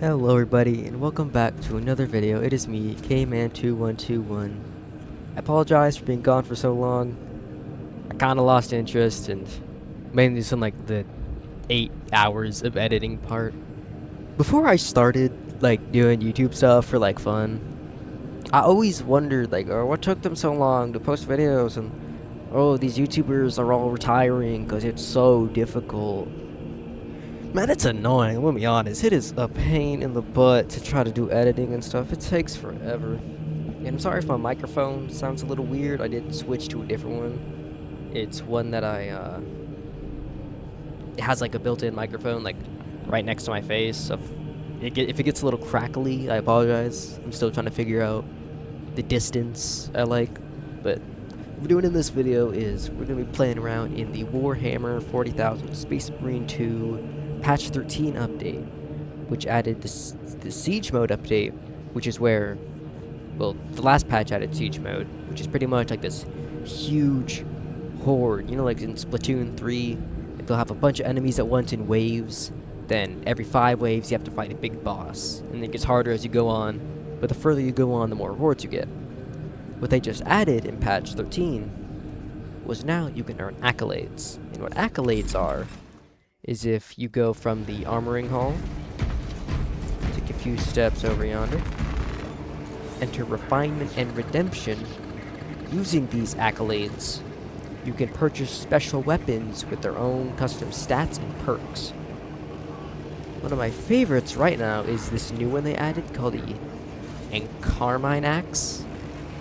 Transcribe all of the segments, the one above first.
Hello everybody and welcome back to another video. It is me, Kman2121. I apologize for being gone for so long. I kinda lost interest and mainly just on like the 8 hours of editing part. Before I started like doing YouTube stuff for like fun, I always wondered like, oh, what took them so long to post videos, and oh, these YouTubers are all retiring because it's so difficult. Man, it's annoying, I'm gonna be honest. It is a pain in the butt to try to do editing and stuff. It takes forever. And I'm sorry if my microphone sounds a little weird. I did switch to a different one. It's one that it has like a built-in microphone like right next to my face. So if it gets a little crackly, I apologize. I'm still trying to figure out the distance I like. But what we're doing in this video is we're gonna be playing around in the Warhammer 40,000 Space Marine 2 Patch 13 update, which added the Siege mode update, which is where, well, the last patch added Siege mode, which is pretty much like this huge horde. You know, like in Splatoon 3, they'll have a bunch of enemies at once in waves. Then every 5 waves, you have to fight a big boss, and it gets harder as you go on. But the further you go on, the more rewards you get. What they just added in patch 13 was now you can earn accolades, and what accolades are is if you go from the armoring hall, take a few steps over yonder, enter refinement and redemption. Using these accolades, you can purchase special weapons with their own custom stats and perks. One of my favorites right now is this new one they added called the Carmine Axe,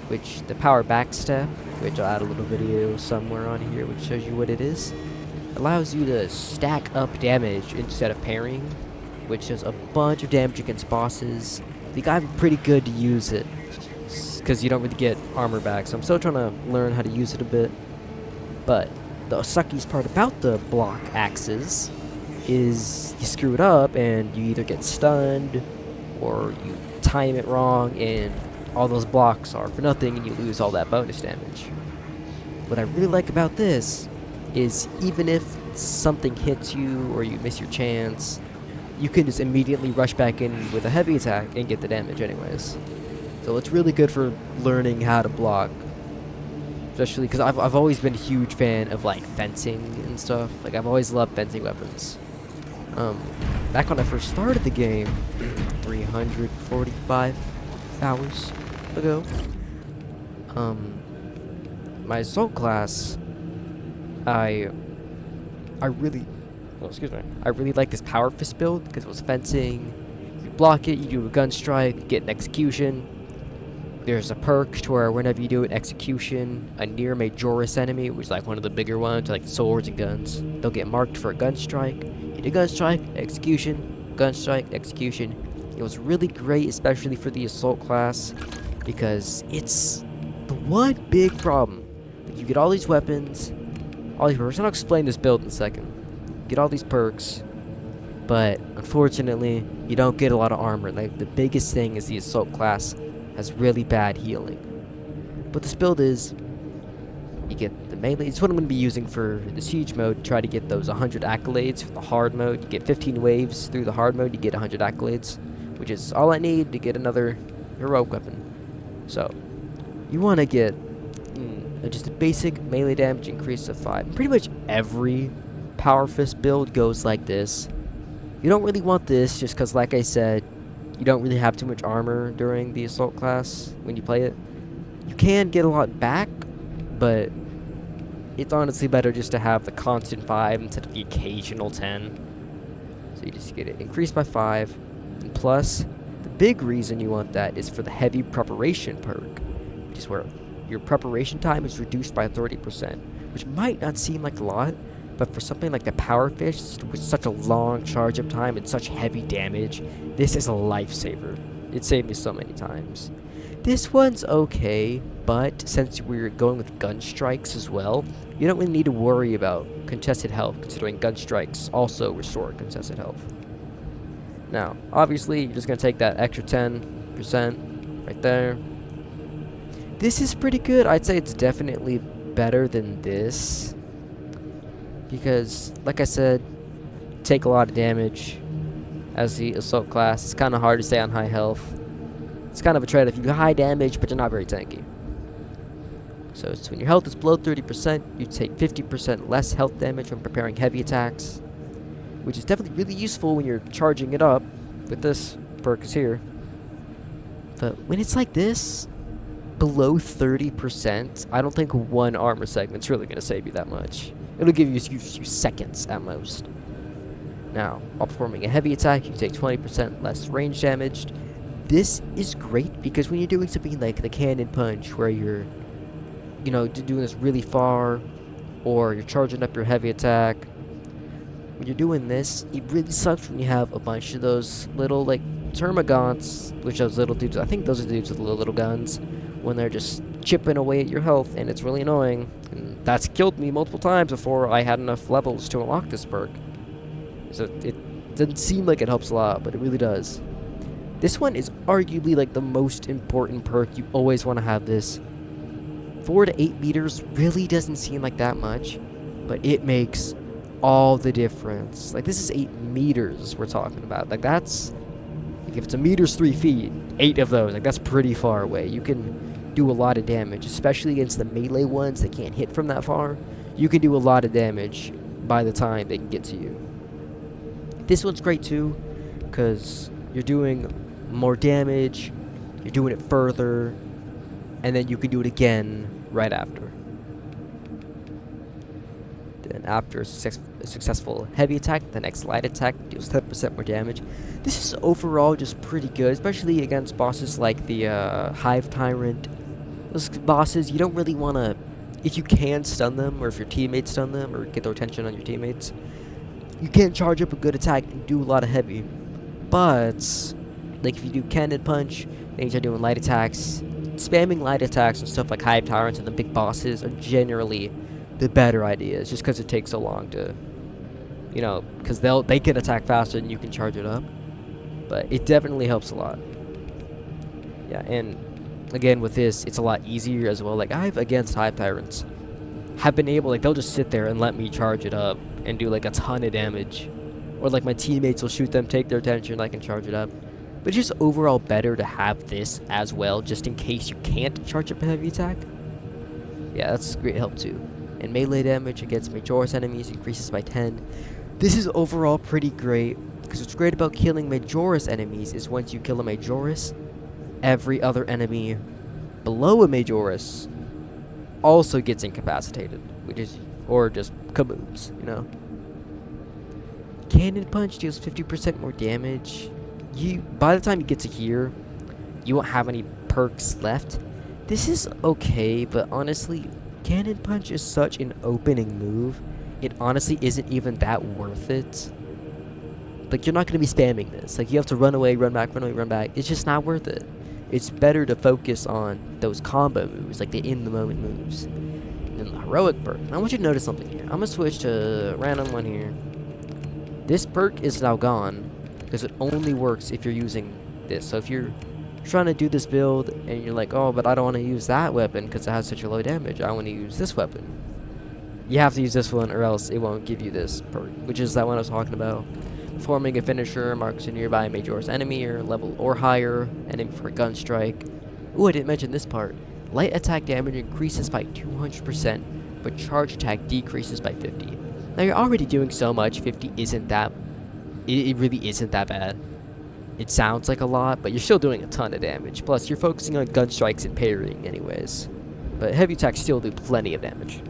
which the power backstab, which I'll add a little video somewhere on here which shows you what it is. Allows you to stack up damage instead of parrying, which does a bunch of damage against bosses. I think I'm pretty good to use it, because you don't really get armor back, so I'm still trying to learn how to use it a bit. But the suckiest part about the block axes is you screw it up and you either get stunned or you time it wrong and all those blocks are for nothing and you lose all that bonus damage. What I really like about this is even if something hits you or you miss your chance, you can just immediately rush back in with a heavy attack and get the damage anyways. So it's really good for learning how to block, especially because I've always been a huge fan of like fencing and stuff. Like I've always loved fencing weapons. Back when I first started the game 345 hours ago, my assault class, I really like this power fist build because it was fencing. You block it, you do a gun strike, you get an execution. There's a perk to where whenever you do an execution, a near majoris enemy, which is like one of the bigger ones, like swords and guns, they'll get marked for a gun strike. You do gun strike, execution, gun strike, execution. It was really great, especially for the assault class, because it's the one big problem. You get all these weapons, all these perks. I'll explain this build in a second. Get all these perks, but unfortunately, you don't get a lot of armor. Like the biggest thing is the assault class has really bad healing. But this build is, you get the melee. It's what I'm going to be using for the siege mode. To try to get those 100 accolades for the hard mode. You get 15 waves through the hard mode. You get 100 accolades, which is all I need to get another heroic weapon. So you want to get just a basic melee damage increase of 5. Pretty much every power fist build goes like this. You don't really want this just because, like I said, you don't really have too much armor during the assault class when you play it. You can get a lot back, but it's honestly better just to have the constant 5 instead of the occasional 10. So you just get it increased by 5. And plus, the big reason you want that is for the heavy preparation perk, which is where your preparation time is reduced by 30%, which might not seem like a lot, but for something like the Power Fist, with such a long charge-up time and such heavy damage, this is a lifesaver. It saved me so many times. This one's okay, but since we're going with gun strikes as well, you don't really need to worry about contested health, considering gun strikes also restore contested health. Now, obviously, you're just going to take that extra 10% right there. This is pretty good. I'd say it's definitely better than this, because, like I said, take a lot of damage. as the assault class. It's kind of hard to stay on high health. It's kind of a trade-off. You get high damage, but you're not very tanky. So it's when your health is below 30%, you take 50% less health damage when preparing heavy attacks, which is definitely really useful when you're charging it up with this perk is here. But when it's like this, below 30%, I don't think one armor segment's really going to save you that much. It'll give you a few seconds at most. Now, while performing a heavy attack, you take 20% less range damage. This is great because when you're doing something like the cannon punch, where you're, you know, doing this really far, or you're charging up your heavy attack, when you're doing this, it really sucks when you have a bunch of those little, like, termagants, which those little dudes, I think those are the dudes with the little guns, when they're just chipping away at your health, and it's really annoying. And that's killed me multiple times before I had enough levels to unlock this perk. So it doesn't seem like it helps a lot, but it really does. This one is arguably like the most important perk. You always want to have this. 4 to 8 meters really doesn't seem like that much, but it makes all the difference. Like, this is 8 meters we're talking about. Like, that's, like, if it's a meter's 3 feet, 8 of those, like, that's pretty far away. You can do a lot of damage, especially against the melee ones that can't hit from that far. You can do a lot of damage by the time they can get to you. This one's great too, because you're doing more damage, you're doing it further, and then you can do it again right after. Then after a successful heavy attack, the next light attack deals 10% more damage. This is overall just pretty good, especially against bosses like the Hive Tyrant. Those bosses, you don't really want to, if you can stun them, or if your teammates stun them, or get their attention on your teammates, you can charge up a good attack and do a lot of heavy. But, like, if you do cannon punch, then you start doing light attacks. Spamming light attacks and stuff like Hive Tyrants and the big bosses are generally the better ideas, just because it takes so long to, you know, because they can attack faster than you can charge it up. But it definitely helps a lot. Yeah, and again with this, it's a lot easier as well. Like, against Hive Tyrants have been able, like, they'll just sit there and let me charge it up and do like a ton of damage, or like my teammates will shoot them, take their attention, and I can charge it up. But it's just overall better to have this as well, just in case you can't charge up a heavy attack. Yeah, that's great help too. And melee damage against Majoris enemies increases by 10. This is overall pretty great, because what's great about killing Majoris enemies is once you kill a Majoris, every other enemy below a Majoris also gets incapacitated, which is, or just kabooms, you know. Cannon punch deals 50% more damage. By the time you get to here, you won't have any perks left. This is okay, but honestly, cannon punch is such an opening move. It honestly isn't even that worth it. Like, you're not going to be spamming this. Like, you have to run away, run back, run away, run back. It's just not worth it. It's better to focus on those combo moves, like the in-the-moment moves. And then the heroic perk. I want you to notice something here. I'm going to switch to random one here. This perk is now gone, because it only works if you're using this. So if you're trying to do this build, and you're like, oh, but I don't want to use that weapon because it has such a low damage. I want to use this weapon. You have to use this one, or else it won't give you this perk, which is that one I was talking about. Performing a finisher marks a nearby Majoris enemy or level or higher enemy for a gun strike. Ooh, I didn't mention this part. Light attack damage increases by 200%, but charge attack decreases by 50. Now you're already doing so much, 50 isn't that, it really isn't that bad. It sounds like a lot, but you're still doing a ton of damage. Plus, you're focusing on gun strikes and parrying anyways. But heavy attacks still do plenty of damage.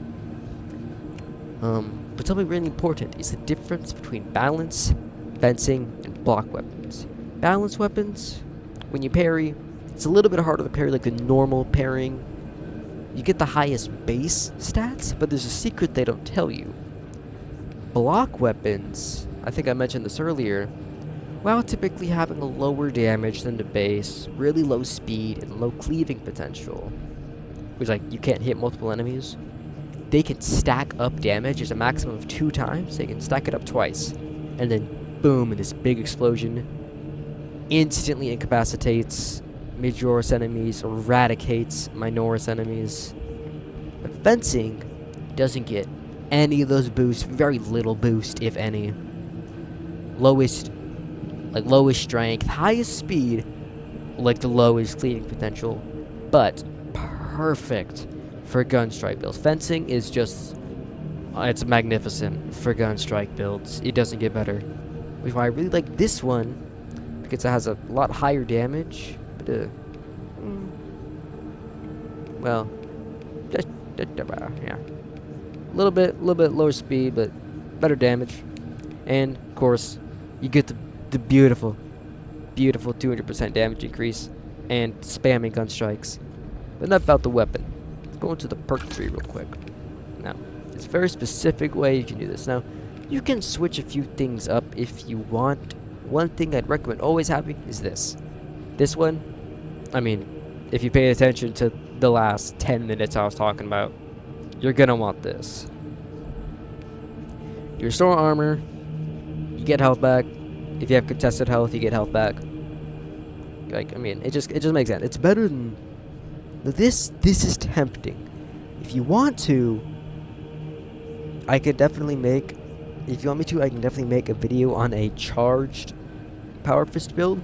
But something really important is the difference between balance, fencing, and block weapons. Balance weapons, when you parry, it's a little bit harder to parry like the normal parrying. You get the highest base stats, but there's a secret they don't tell you. Block weapons, I think I mentioned this earlier, while typically having a lower damage than the base, really low speed, and low cleaving potential, which, like, you can't hit multiple enemies, they can stack up damage. There's a maximum of 2 times. They can stack it up twice, and then boom, this big explosion instantly incapacitates Majoris enemies, eradicates Minoris enemies. But fencing doesn't get any of those boosts, very little boost, if any. Lowest like lowest strength, highest speed, like the lowest cleaning potential, but perfect for gun strike builds. Fencing is just, it's magnificent for gun strike builds. It doesn't get better. Which is why I really like this one, because it has a lot higher damage. But, well, yeah, a little bit lower speed, but better damage. And of course, you get the beautiful 200% damage increase and spamming gun strikes. But enough about the weapon. Let's go into the perk tree real quick. Now, it's a very specific way you can do this. Now, you can switch a few things up if you want. One thing I'd recommend always having is this. This one, I mean, if you pay attention to the last 10 minutes I was talking about, you're gonna want this. You restore armor, you get health back. If you have contested health, you get health back. Like, I mean, it just makes sense. It's better than this. This is tempting. If you want to, I could definitely make. If you want me to, I can definitely make a video on a charged power fist build.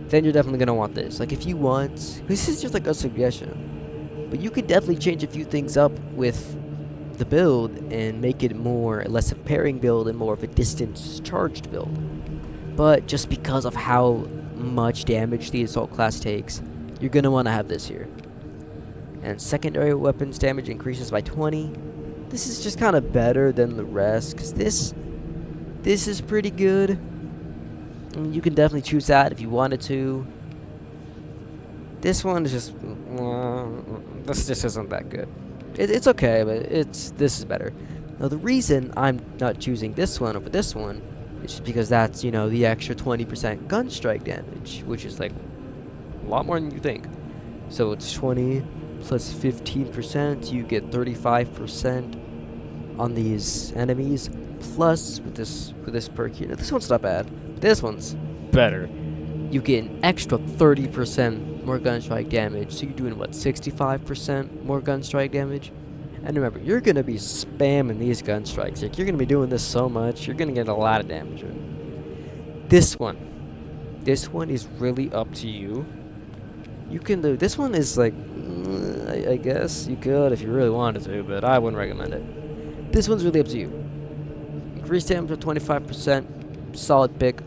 Then you're definitely gonna want this. Like, if you want, this is just like a suggestion, but you could definitely change a few things up with the build and make it more less of a pairing build and more of a distance charged build. But just because of how much damage the assault class takes, you're gonna want to have this here. And secondary weapons damage increases by 20. This is just kind of better than the rest, because this is pretty good. I mean, you can definitely choose that if you wanted to. This one is just this just isn't that good. It's okay, but this is better. Now the reason I'm not choosing this one over this one is just because that's, you know, the extra 20% gun strike damage, which is like a lot more than you think. So it's 20 plus 15%, you get 35% on these enemies. Plus with this perk here, now, this one's not bad. This one's better. You get an extra 30% more gun strike damage, so you're doing what, 65% more gun strike damage? And remember, you're gonna be spamming these gun strikes. Like, you're gonna be doing this so much, you're gonna get a lot of damage. This one is really up to you. You can do this one is like, I guess you could if you really wanted to, but I wouldn't recommend it. This one's really up to you. Increased damage of 25%, solid pick,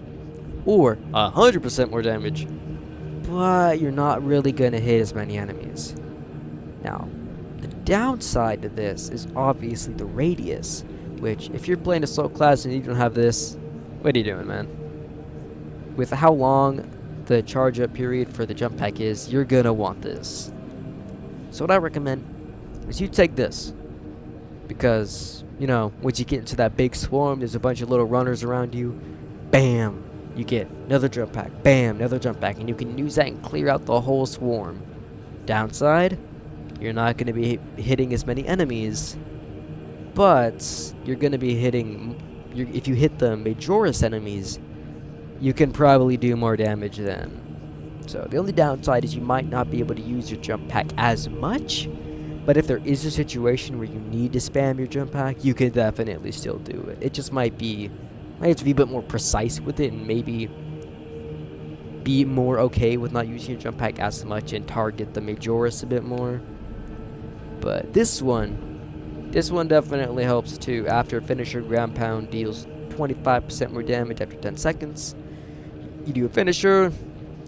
or 100% more damage, but you're not really gonna hit as many enemies. Now, the downside to this is obviously the radius, which if you're playing assault class and you don't have this, what are you doing, man? With how long the charge up period for the jump pack is, you're gonna want this. So what I recommend is you take this, because, you know, once you get into that big swarm, there's a bunch of little runners around you. Bam! You get another jump pack. Bam! Another jump pack. And you can use that and clear out the whole swarm. Downside, you're not going to be hitting as many enemies, but you're going to be hitting, if you hit the Majoris enemies, you can probably do more damage then. So the only downside is you might not be able to use your jump pack as much, but if there is a situation where you need to spam your jump pack, you can definitely still do it. It just might have to be a bit more precise with it and maybe be more okay with not using your jump pack as much and target the Majoris a bit more. But this one definitely helps too. After finisher, ground pound deals 25% more damage after 10 seconds. You do a finisher,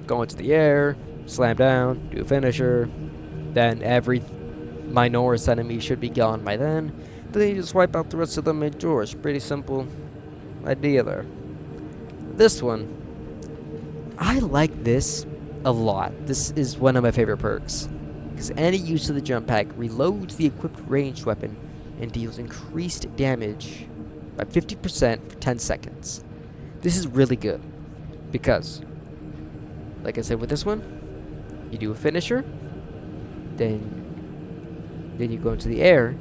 go into the air, slam down, do a finisher, then every Minoris enemy should be gone by then. Then you just wipe out the rest of the Majoris. Pretty simple idea there. This one, I like this a lot. This is one of my favorite perks, because any use of the jump pack reloads the equipped ranged weapon and deals increased damage by 50% for 10 seconds. This is really good because, like I said with this one, you do a finisher, then you go into the air,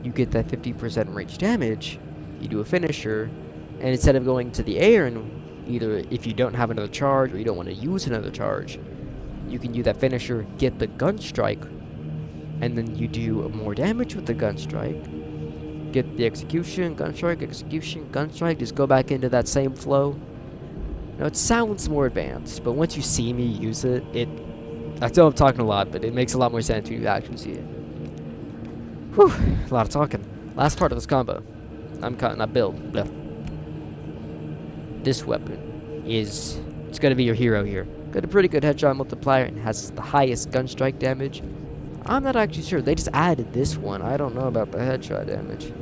you get that 50% range damage, you do a finisher, and instead of going to the air and either if you don't have another charge or you don't want to use another charge, you can use that finisher, get the gun strike, and then you do more damage with the gun strike, get the execution, gun strike, just go back into that same flow. Now, it sounds more advanced, but once you see me use it, I know I'm talking a lot, but it makes a lot more sense when you actually see it. Whew, a lot of talking. Last part of this combo. I'm cutting a build. Blah. This weapon it's gonna be your hero here. Got a pretty good headshot multiplier and has the highest gun strike damage. I'm not actually sure. They just added this one. I don't know about the headshot damage.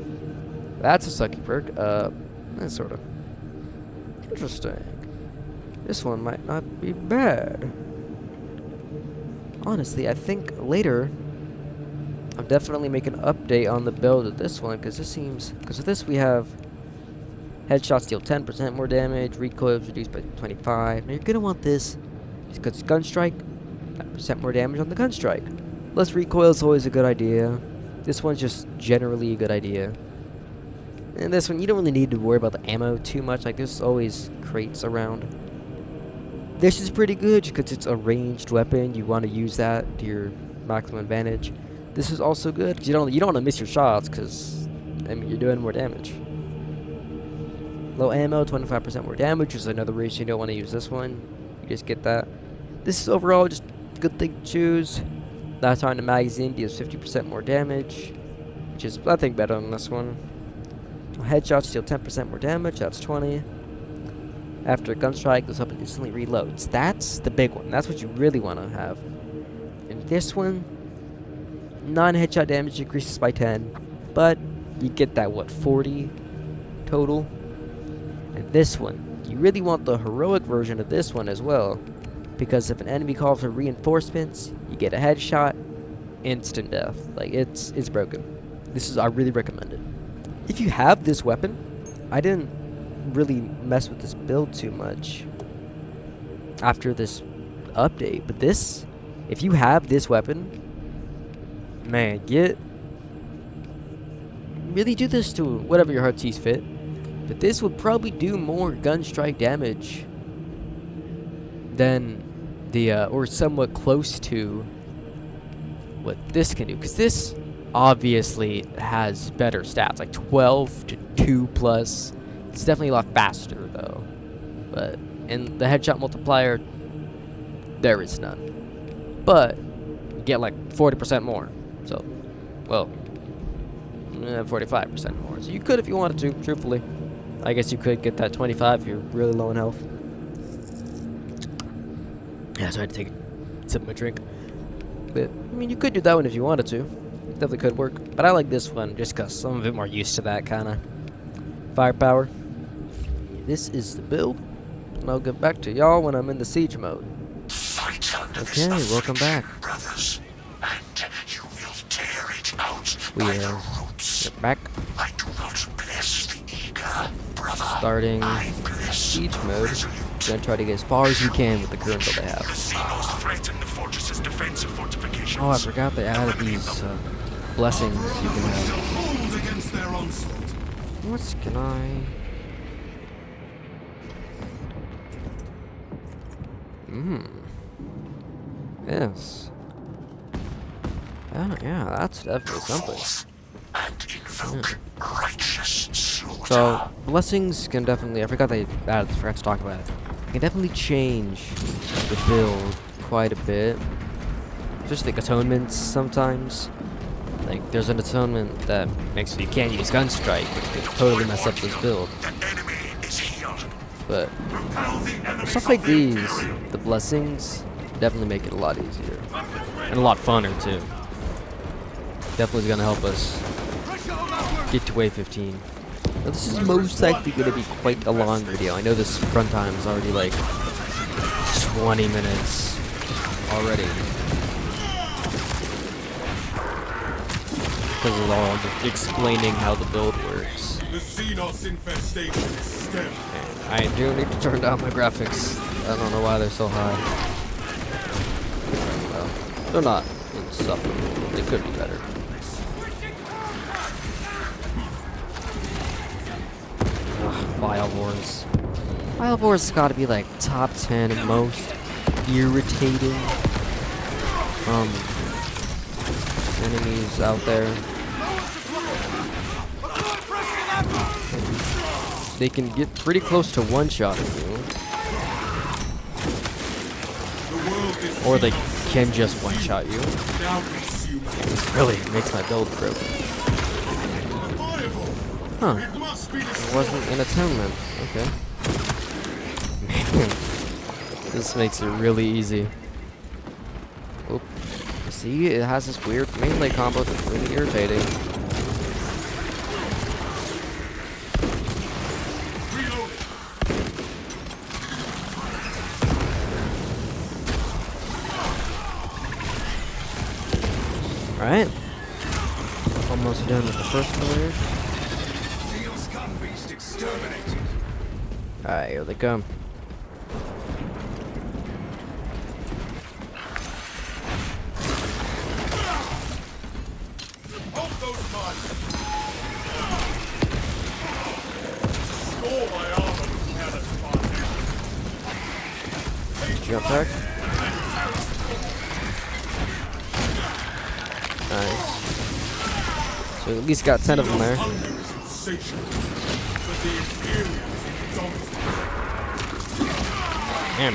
That's a sucky perk. That's sort of interesting. This one might not be bad. Honestly, I think later I'm definitely making an update on the build of this one, because with this we have headshots deal 10% more damage, recoils reduced by 25. Now you're gonna want this because gun strike, 10% more damage on the gun strike. Less recoil is always a good idea. This one's just generally a good idea. And this one, you don't really need to worry about the ammo too much. Like, there's always crates around. This is pretty good because it's a ranged weapon. You want to use that to your maximum advantage. This is also good because you don't want to miss your shots, because I mean, you're doing more damage. Low ammo, 25% more damage is another reason you don't want to use this one. You just get that. This is overall just a good thing to choose. Last time the magazine deals 50% more damage, which is, I think, better than this one. Headshots deal 10% more damage, that's 20. After a gun strike, goes up and instantly reloads. That's the big one. That's what you really want to have. And this one, non-headshot damage increases by 10, but you get that, what, 40 total? And this one, you really want the heroic version of this one as well, because if an enemy calls for reinforcements, you get a headshot, instant death. Like, it's broken. I really recommend it. If you have this weapon, I didn't really mess with this build too much after this update, but this, if you have this weapon, man, really do this to whatever your heart sees fit. But this would probably do more gun strike damage than or somewhat close to what this can do, because this obviously has better stats, like 12 to 2 plus. It's definitely a lot faster though, but in the headshot multiplier, there is none. But you get like 40% more, so, well, 45% more. So you could, if you wanted to, truthfully. I guess you could get that 25 if you're really low in health. Yeah, so I had to take a sip of my drink. But, I mean, you could do that one if you wanted to. Definitely could work. But I like this one just because I'm a bit more used to that kind of firepower. This is the build, and I'll get back to y'all when I'm in the siege mode. Okay, welcome back. Brothers, and you will tear it out We're back. I do not bless the eager, brother. Starting siege mode. Gonna try to get as far as we can with the current build I have. Threaten the fortress's defensive fortifications. Oh, I forgot they added these blessings you can have. What can I? Yes. Oh, yeah, that's definitely something. And invoke righteous slaughter. So, blessings can definitely, I forgot to talk about it. Can definitely change the build quite a bit. Just like atonements sometimes. Like, there's an atonement that makes it you can't use gun strike, which could totally mess up this build. The enemy is healed. But stuff like these, the blessings, definitely make it a lot easier. And a lot funner too. Definitely gonna help us get to wave 15. Now, this is most likely gonna be quite a long video. I know this run time is already like 20 minutes already. Because it's all just explaining how the build works. The Xenos infestation is stem. I do need to turn down my graphics. I don't know why they're so high. Well, they're not insufferable. They could be better. Vile Wars. Vile Wars has got to be like top 10 most irritating enemies out there. They can get pretty close to one-shotting you. this Or they Xenos can just one-shot you. now consume This really makes my build broken. Fireball. Huh. It must be It destroyed. wasn't an atonement. Okay. Man, this makes it really easy. Oop. See, it has this weird melee combo that's really irritating. Reloading. Alright. Almost done with the first layer. Xenos gun beast exterminated. Alright, here they come. Hold those mines. Score my armor with cannon fire. Jump attack. Nice. So we at least got 10 of them there. Hunger is insatiable, but the Imperium is indomitable. Man.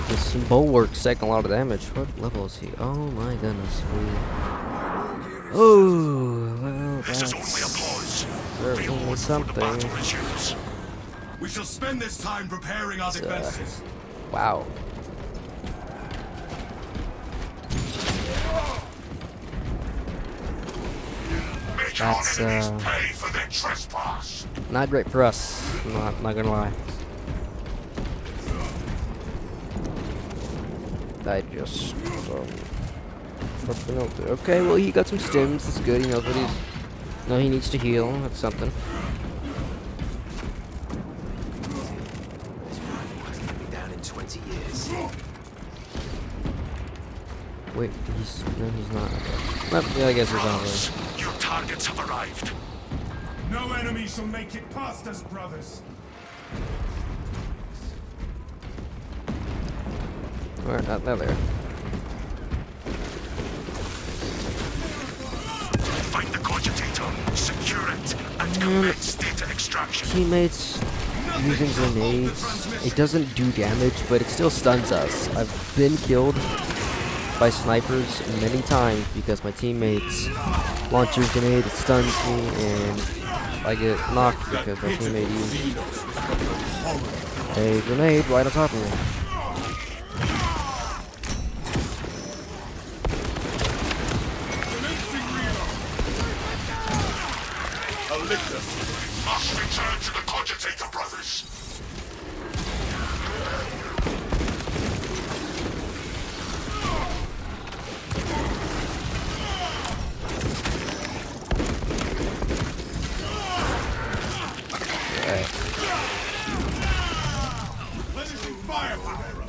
This bulwark's taking a lot of damage. What level is he? Oh my goodness. Oh, well, This is only a that's pause. certainly Behold, the something. battle resumes. We shall spend this time preparing our defenses. Wow. Make That's, our enemies pay for their trespass. Not great for us. Not gonna lie. I just okay, well he got some stims, that's good, he knows what he's he needs to heal, that's something. Down in 20 years. Wait, he's not. Well, yeah, I guess he's not really. Your targets have arrived. No enemy shall make it past us, brothers. Alright, not there. Find the cogitator, secure it, and commence data extraction. Teammates using grenades. It doesn't do damage, but it still stuns us. I've been killed by snipers many times because my teammates launch a grenade, it stuns me, and I get knocked because my teammate used a grenade right on top of me. Must return to the cogitator, brothers. Alright. Plenishing firepower.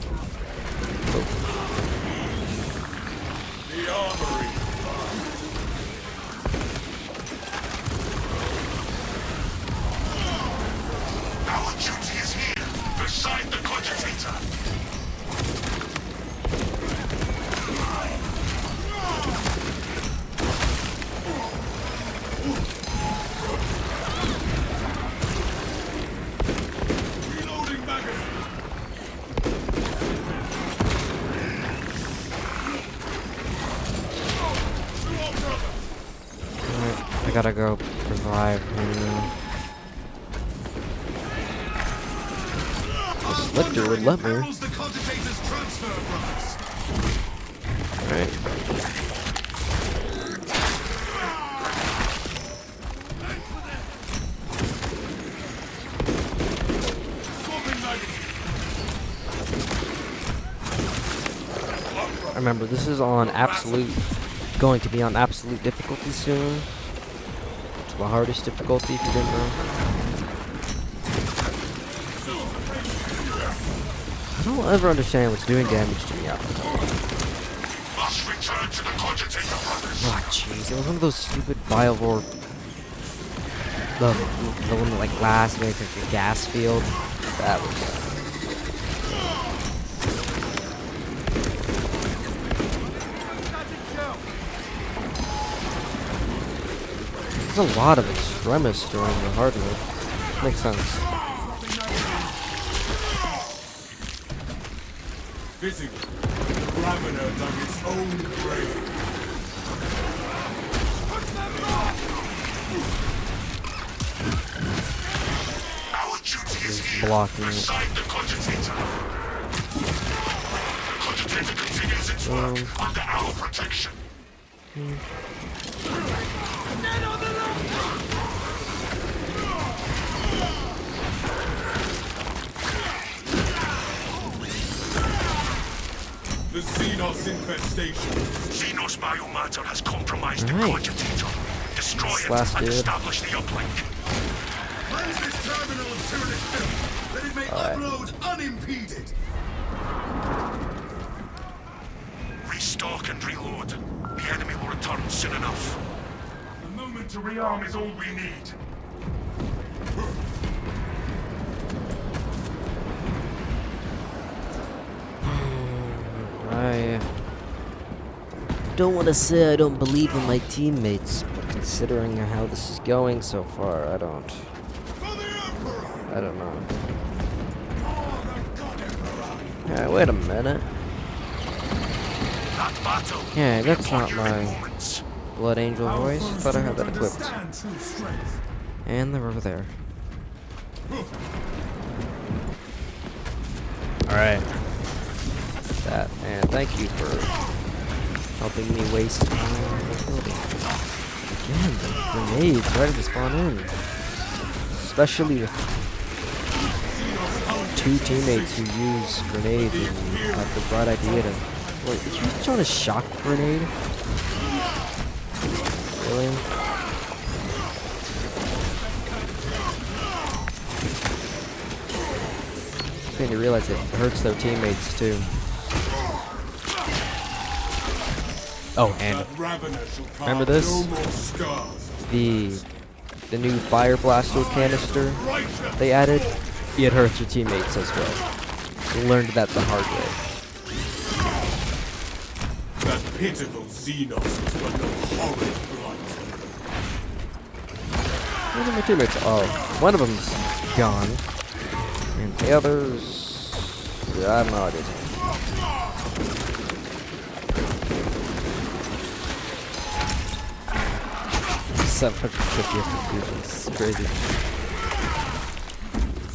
The armory. Our duty is here, beside the cogitator. Reloading magazine. Alright, I gotta go revive him. This lictor would let me. Perils the cogitator's transfer, brothers. Alright. Swapping magazine. Remember, this is on absolute, going to be on absolute difficulty soon. It's the hardest difficulty if you didn't know. I don't ever understand what's doing damage to me out there. Must return to the cogitator, brothers. Oh jeez, it was one of those stupid Biovore, the one that like lasts makes like a gas field. That was. There's a lot of extremists during the hard mode. Makes sense. Physically, the Ravener dug its own grave. Our duty is here. Blocking it. Beside the cogitator. The cogitator continues its work under our protection. The Xenos infestation. Xenos biomatter has compromised the Alright. cogitator. Destroy This it last and dude. establish the uplink. Raise this terminal of tyrannic filth. Let it may upload unimpeded. Restock and reload. The enemy will return soon enough. A moment to rearm is all we need. I don't want to say I don't believe in my teammates, but considering how this is going so far, I don't know. Yeah, wait a minute. That battle. Yeah, that's upon not you in my moments. Blood Angel Our voice. foes Thought I do had not that equipped. understand true strength. And they're over there. Alright. That, and thank you for helping me waste my ability. Again, the grenades ready to spawn in. Especially with two teammates who use grenades and have the bright idea to... Wait, did you try to shock grenade? Really? I think they realize it hurts their teammates too. Oh, and That Ravener shall carve remember this? no more scars. the new fire blaster canister they added, it hurts your teammates as well. Learned that the hard way. That pitiful Xenos was but no horrid blight. Where are my teammates? Oh, one of them's gone, and the others, I don't know what it is. 750 executions. It's crazy.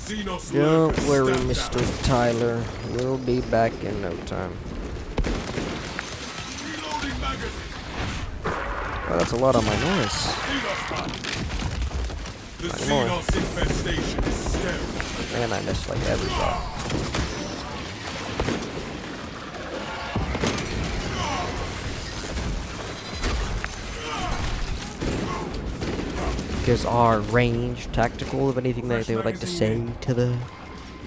Xenos Don't lurkers worry, stand Mr. down. Tyler. We'll be back in no time. Reloading magazine. Oh, that's a lot on my noise. Xenos back. The Not anymore. Xenos infestation is sterile. And I missed like every shot. Because our range, tactical, of anything that they would like to say to the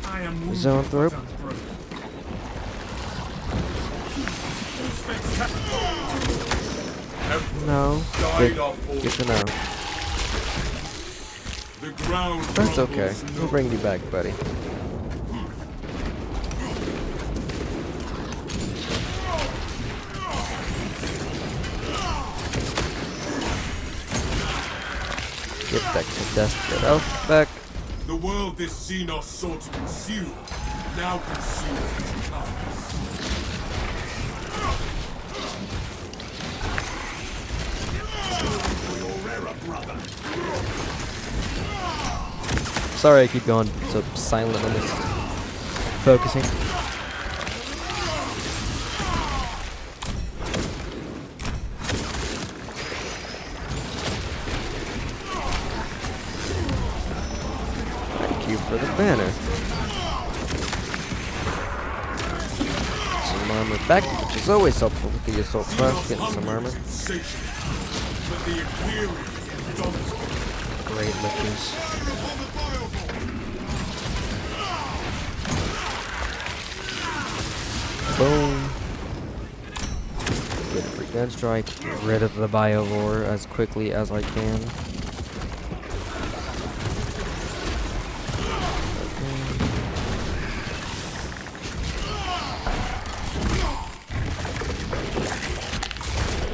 I am wounded, zone through. but unbroken. No. Good, good to know. The ground That's okay. rumbles We'll bring you back, buddy. Get back to desperate elf back. The world this Xenos sought to consume, now consumes its carcass. Sorry I keep going so silent on this. Focusing. Thank you for the banner. Some armor back, which is always helpful with the assault class, getting some armor. But the Imperium dominates. Great lifters. Boom. Get a free gun strike. Get rid of the biovore as quickly as I can.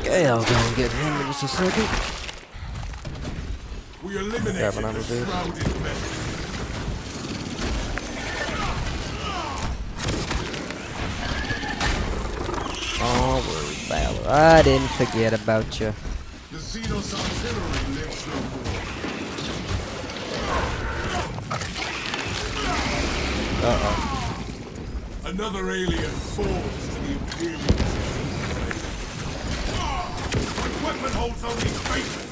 Okay, I'll go and get him in just a second. We eliminated Grab an armor the boost. shrouded menace. Onward, Valor. I didn't forget about you. The Xenos artillery lives no more. Another alien falls to the Imperial system. My weapon holds only faces.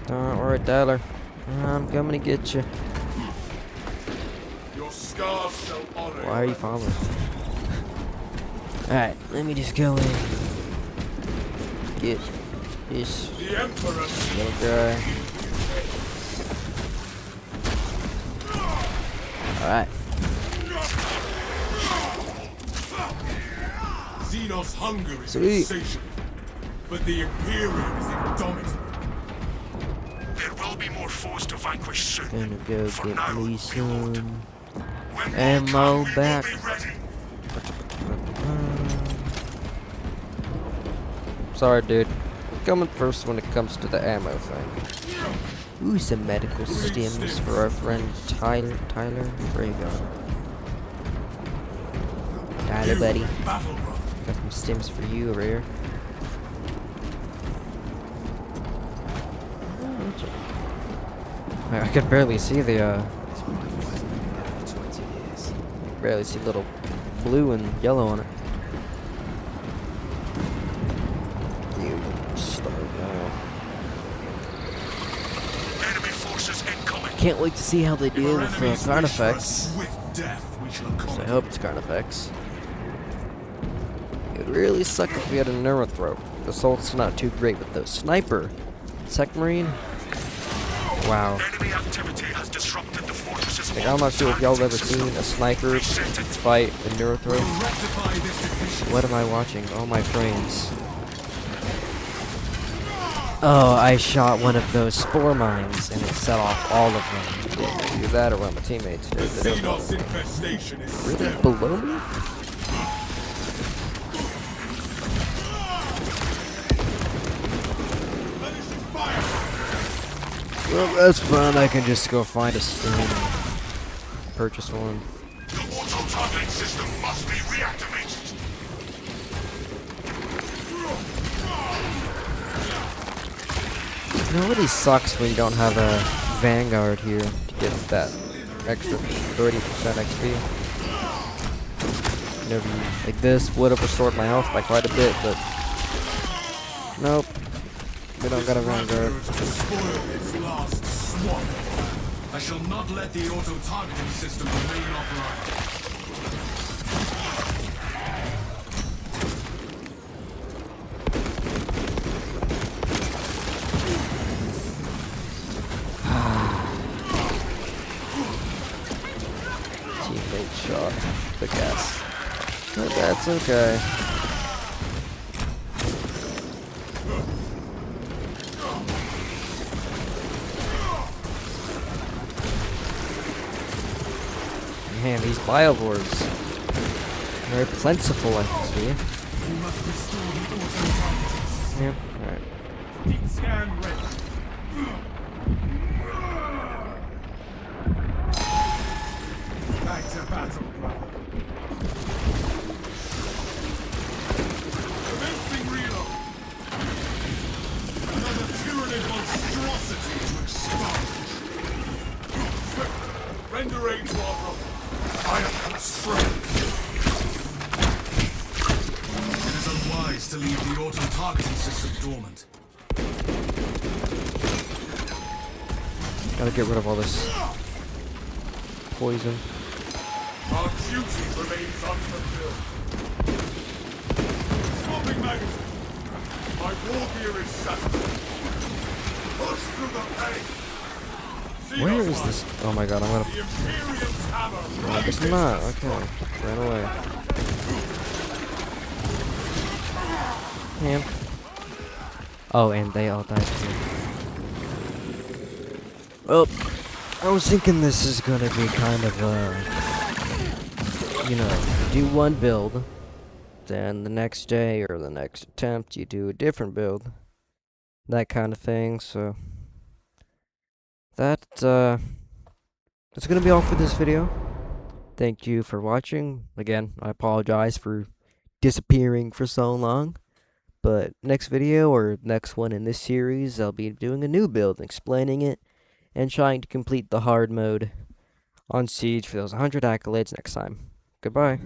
Don't worry, Tyler. I'm coming to get you. Your scars shall honor. Why are you following? Alright, let me just go in. Get this The Emperor. little guy. Alright. Xenos' hunger is Sweet. insatiable, but the Imperium is indomitable. There will be more foes to vanquish soon. Gonna go For get now, me reload. some When more ammo come, we back. will be ready. Sorry, dude. Coming first when it comes to the ammo thing. Ooh, some medical stims for our friend Tyler. Where you going? Tyler, buddy. Battle run. Got some stims for you over here. I could barely see the, barely see little blue and yellow on it. You start now. Enemy forces incoming. Can't wait to see how they If deal our with enemies card wish for a effects. swift death, we shall So I accommodate. hope it's card effects. It would really suck if we had a neurothroat. The assault's not too great with those. Sniper! Sec Marine? Wow. Enemy activity has disrupted the fortress's Like, I'm not sure if y'all have ever seen a sniper fight a neurothroat. Rectify this deficiency. What am I watching? Oh, my frames. Oh, I shot one of those spore mines and it set off all of them. Didn't I do that or one of my teammates did? The Xenos infestation is Really? stemming. Below me? Finishing fire. Well, that's fun. I can just go find a stim. Purchase one. The auto-targeting system must be reactivated. You know, it really sucks when you don't have a Vanguard here to get that extra 30% XP. Whenever you, like this would have restored my health by quite a bit, but nope. We don't got a Vanguard. Spoil its last swamp. I shall not let the auto-targeting system remain offline. Teammate shot the gas. But that's okay. Man, these biovores. Very plentiful, I can see. We must restore the auto-targeting. Yeah, alright. Deep scan ready. Back to battle, brother. Commencing reload. Another tyranid monstrosity to expunge. Render aid to our brother. I am constrained. It is unwise to leave the auto-targeting system dormant. Gotta get rid of all this poison. Our duty remains unfulfilled. Swapping magazine. My war gear is satisfied. Push through the pain. Where is this? Oh my god, I'm gonna. The Imperium's hammer. I guess I'm not. Okay. Ran away. Man. Oh, and they all died too. Well, I was thinking this is gonna be kind of you know, do one build, then the next day or the next attempt you do a different build, that kind of thing. So that that's gonna be all for this video. Thank you for watching. Again, I apologize for disappearing for so long. But next video, or next one in this series, I'll be doing a new build, explaining it, and trying to complete the hard mode on Siege for those 100 accolades next time. Goodbye.